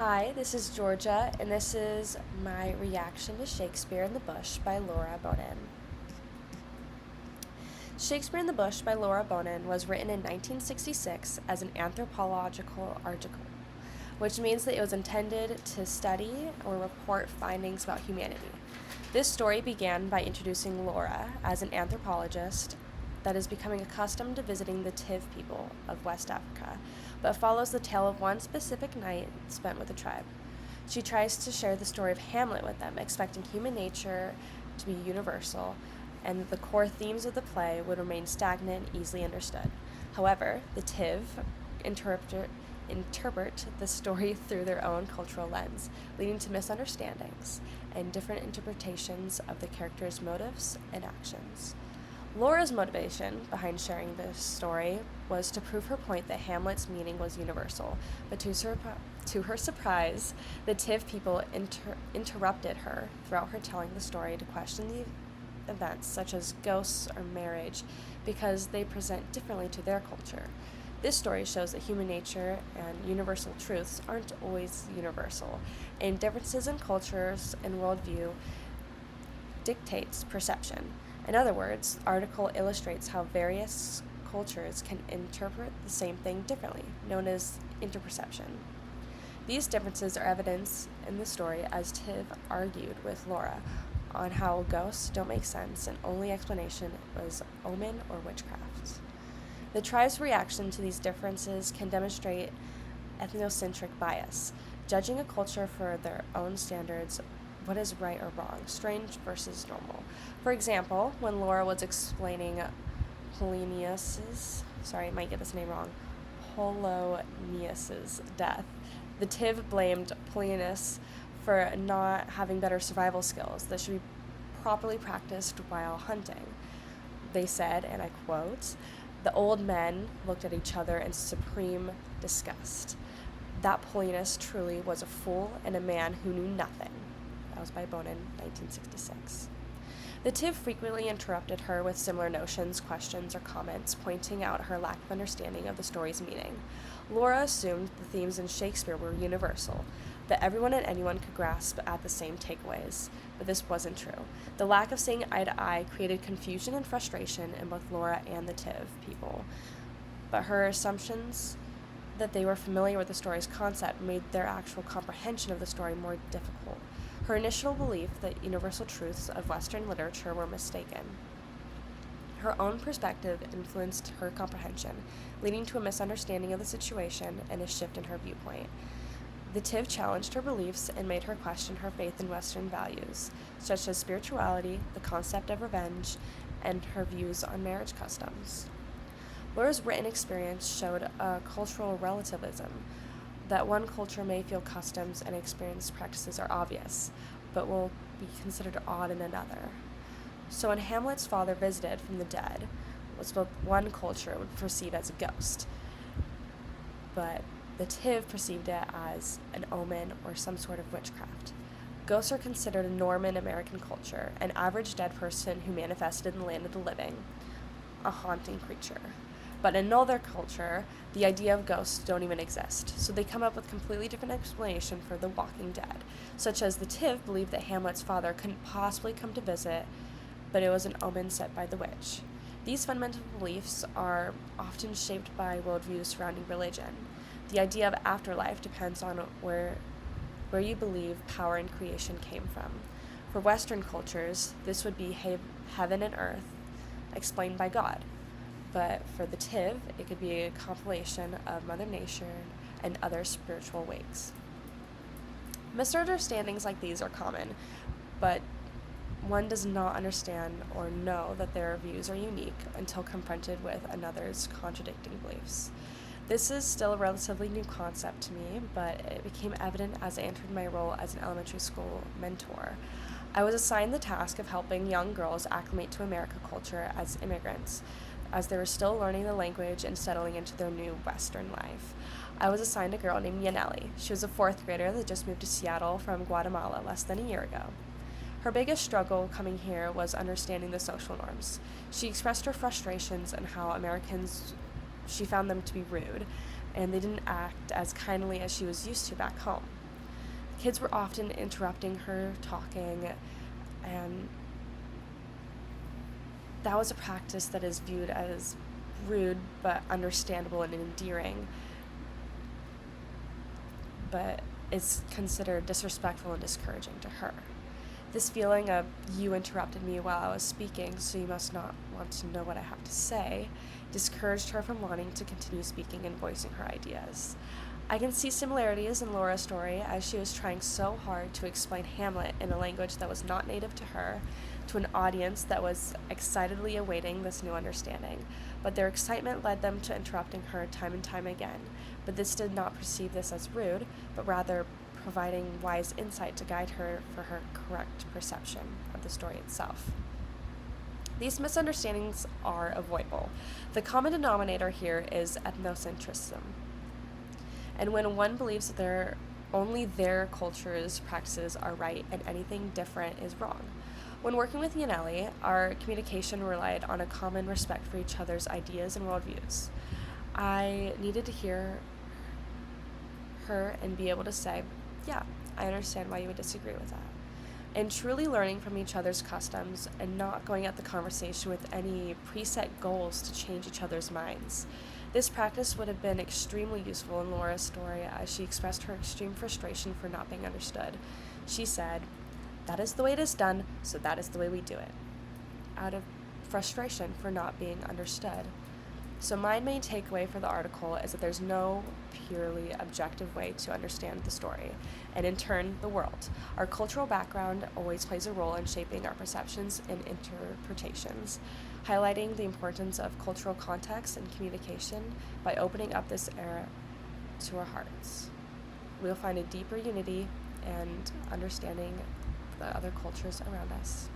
Hi, this is Georgia, and this is my reaction to Shakespeare in the Bush by Laura Bohannan. Shakespeare in the Bush by Laura Bohannan was written in 1966 as an anthropological article, which means that it was intended to study or report findings about humanity. This story began by introducing Laura as an anthropologist that is becoming accustomed to visiting the Tiv people of West Africa, but follows the tale of one specific night spent with the tribe. She tries to share the story of Hamlet with them, expecting human nature to be universal, and that the core themes of the play would remain stagnant and easily understood. However, the Tiv interpret the story through their own cultural lens, leading to misunderstandings and different interpretations of the characters' motives and actions. Laura's motivation behind sharing this story was to prove her point that Hamlet's meaning was universal, but to her surprise, the Tiv people interrupted her throughout her telling the story to question the events such as ghosts or marriage because they present differently to their culture. This story shows that human nature and universal truths aren't always universal, and differences in cultures and worldview dictates perception. In other words, the article illustrates how various cultures can interpret the same thing differently, known as interperception. These differences are evidenced in the story as Tiv argued with Laura on how ghosts don't make sense and only explanation was omen or witchcraft. The tribe's reaction to these differences can demonstrate ethnocentric bias, judging a culture for their own standards, what is right or wrong, strange versus normal. For example, when Laura was explaining I might get this name wrong, Polonius's death, the Tiv blamed Polonius for not having better survival skills that should be properly practiced while hunting. They said, and I quote, "The old men looked at each other in supreme disgust. That Polonius truly was a fool and a man who knew nothing." That was by Bohannan, 1966. The Tiv frequently interrupted her with similar notions, questions, or comments, pointing out her lack of understanding of the story's meaning. Laura assumed the themes in Shakespeare were universal, that everyone and anyone could grasp at the same takeaways, but this wasn't true. The lack of seeing eye to eye created confusion and frustration in both Laura and the Tiv people, but her assumptions that they were familiar with the story's concept made their actual comprehension of the story more difficult. Her initial belief that universal truths of Western literature were mistaken. Her own perspective influenced her comprehension, leading to a misunderstanding of the situation and a shift in her viewpoint. The Tiv challenged her beliefs and made her question her faith in Western values, such as spirituality, the concept of revenge, and her views on marriage customs. Laura's written experience showed a cultural relativism, that one culture may feel customs and experienced practices are obvious, but will be considered odd in another. So when Hamlet's father visited from the dead, what one culture would perceive as a ghost, but the Tiv perceived it as an omen or some sort of witchcraft. Ghosts are considered a norm in American culture, an average dead person who manifested in the land of the living, a haunting creature. But in another culture, the idea of ghosts don't even exist, so they come up with completely different explanation for the walking dead, such as the Tiv believed that Hamlet's father couldn't possibly come to visit, but it was an omen set by the witch. These fundamental beliefs are often shaped by worldviews surrounding religion. The idea of afterlife depends on where you believe power and creation came from. For Western cultures, this would be heaven and earth, explained by God. But for the Tiv, it could be a compilation of Mother Nature and other spiritual wakes. Misunderstandings like these are common, but one does not understand or know that their views are unique until confronted with another's contradicting beliefs. This is still a relatively new concept to me, but it became evident as I entered my role as an elementary school mentor. I was assigned the task of helping young girls acclimate to American culture as immigrants, as they were still learning the language and settling into their new Western life. I was assigned a girl named Yaneli. She was a fourth grader that just moved to Seattle from Guatemala less than a year ago. Her biggest struggle coming here was understanding the social norms. She expressed her frustrations and how she found them to be rude, and they didn't act as kindly as she was used to back home. Kids were often interrupting her talking, and that was a practice that is viewed as rude but understandable and endearing, but is considered disrespectful and discouraging to her. This feeling of, you interrupted me while I was speaking, so you must not want to know what I have to say, discouraged her from wanting to continue speaking and voicing her ideas. I can see similarities in Laura's story, as she was trying so hard to explain Hamlet in a language that was not native to her to an audience that was excitedly awaiting this new understanding. But their excitement led them to interrupting her time and time again. But this did not perceive this as rude, but rather providing wise insight to guide her for her correct perception of the story itself. These misunderstandings are avoidable. The common denominator here is ethnocentrism. And when one believes that only their culture's practices are right and anything different is wrong. When working with Yaneli, our communication relied on a common respect for each other's ideas and worldviews. I needed to hear her and be able to say, yeah, I understand why you would disagree with that. And truly learning from each other's customs and not going at the conversation with any preset goals to change each other's minds. This practice would have been extremely useful in Laura's story, as she expressed her extreme frustration for not being understood. She said, "That is the way it is done, so that is the way we do it," out of frustration for not being understood. So my main takeaway for the article is that there's no purely objective way to understand the story, and in turn, the world. Our cultural background always plays a role in shaping our perceptions and interpretations, highlighting the importance of cultural context and communication. By opening up this era to our hearts, we'll find a deeper unity and understanding the other cultures around us.